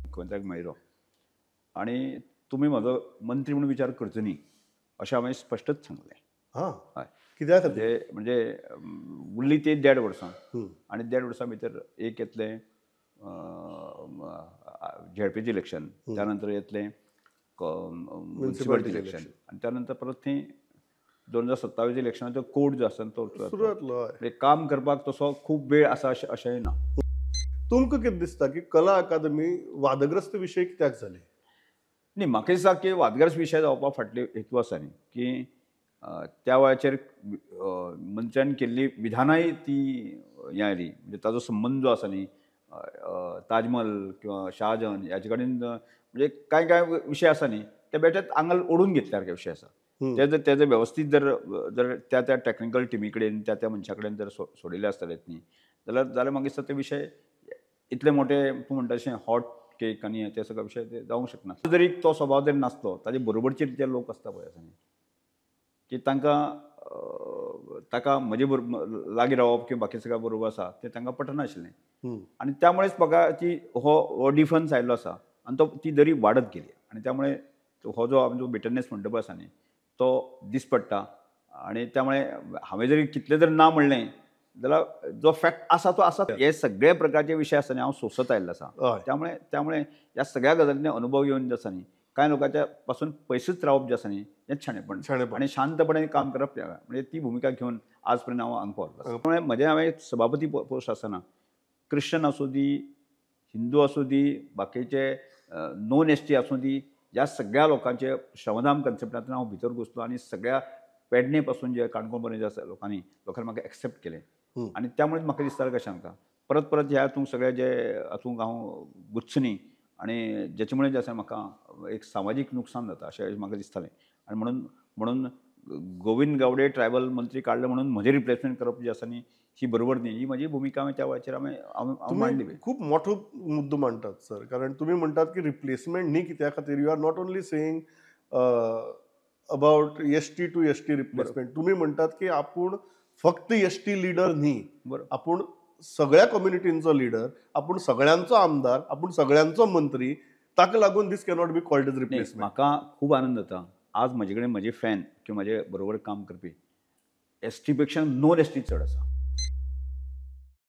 मुख्यमंत्र्याक मेळ्ळो आनी तुमी म्हजो मंत्री म्हणून विचार करचो न्ही अशें हांवें स्पश्टच सांगलें. हां, हय, कित्या खातीर? म्हणजे उरलीं ती 1.5 वर्सां आनी 1.5 वर्सां भितर एक येतलें झेडपीचें इलेक्शन, त्यानंतर येतलें म्युनिसिपालिटी इलेक्शन आनी त्यानंतर परत थंय 2027 इलेक्शनाचो कोड जो आसा तो सुरू जातलो. हय. म्हणजे काम करपाक तसो खूब वेळ आसा अशेंय ना. तुमकां कितें दिसता की कला अकादमी वादग्रस्त विशय कित्याक जाले? न्ही, म्हाका दिसता की वादग्रस्त विशय जावपाक फाटले हेतू आसा न्ही की त्या वेळाचेर मंत्र्यान केल्ली विधानाय ती हें आयली, म्हणजे ताजो संबंद जो आसा न्ही ताजमहल किंवा शहाजहान ह्याचे कडेन म्हणजे काय विशय आसा न्ही ते बेश्टेच आंगाल ओडून घेतल्या सारके विशय आसा. तेजे वेवस्थीत जर त्या टॅक्निकल टिमी कडेन त्या मनशा कडेन जर सोडिल्ले आसतलेत न्ही जाल्यार म्हाका दिसता ते विशय इतले मोठे तूं म्हणटा तशें हॉट केक आनी ते सगळे विशय ते जावंक शकना. जरी तो स्वभाव जरी नासलो ताजे बरोबरचे जे लोक आसता पळय आसा न्ही की ताका म्हजे लागीं रावप किंवा बाकी सगळ्या बरोबर आसा ते तांकां पटनाशिल्लें आनी त्यामुळेच म्हाका ती हो डिफरन्स आयिल्लो आसा आनी ती दरी वाडत गेली आनी त्यामुळे हो जो आमचो बिटरनेस म्हणटा पळय आसा न्ही तो दिसपडटा आनी त्यामुळे हांवें जरी कितलें जर ना म्हणलें जाल्यार जो फॅक्ट आसा तो आसा. हे सगळे प्रकारचे विशय आसा न्ही हांव सोंसत आयिल्लो आसा. त्यामुळे ह्या सगळ्या गजालींनी अनुभव घेवन जे आसा न्ही कांय लोकांच्या पासून पयसच रावप जे आसा न्ही हेंच शाणेपण आनी शांतपणे काम करप म्हणजे ती भुमिका घेवन आज पर्यंत हांव हांगा पावल्लो. त्यामुळे म्हजें हांवें सभापती पोस्ट आसतना क्रिश्चन आसूं दी, हिंदू आसूं दी, बाकीचे नॉन एसटी आसूं दी, ह्या सगळ्या लोकांचे श्रमदान कन्सेप्टांतल्यान हांव भितर घुसलो आनी सगळ्या पेडणे पासून जे काणकोण जे आसा लोकांनी म्हाका एक्सेप्ट केलें आनी त्यामुळेच म्हाका दिसतालें कशें हांकां परत ह्या हातूंत सगळे जे हातूंत हांव गुच्छ न्ही आनी जेचे मुळे जे आसा म्हाका एक सामाजीक नुकसान जाता अशें म्हाका दिसतालें आनी म्हणून गोविंद गावडे ट्रायबल मंत्री काडले म्हणून म्हजें रिप्लेसमेंट करप जे आसा न्ही ही बरोबर न्ही ही म्हजी भुमिका हांवें त्या वेळाचेर हांवें मांडली. खूप मोठो मुद्दो मांडटात सर, कारण तुम्ही म्हणटात की रिप्लेसमेंट न्ही कित्या खातीर. You are not only saying about ST to ST replacement. तुम्ही म्हणटात की आपूण फक्त एसटी लिडर न्ही, आपूण सगळ्या कम्युनिटींचो लिडर, आपूण सगळ्यांचो आमदार, आपूण सगळ्यांचो मंत्री. ताका लागून दीस cannot be called as replacement. म्हाका खूब आनंद जाता आज म्हजे कडेन म्हजे फॅन किंवा म्हजे बरोबर काम करपी एसटी पेक्षा नॉन एसटी चड आसा.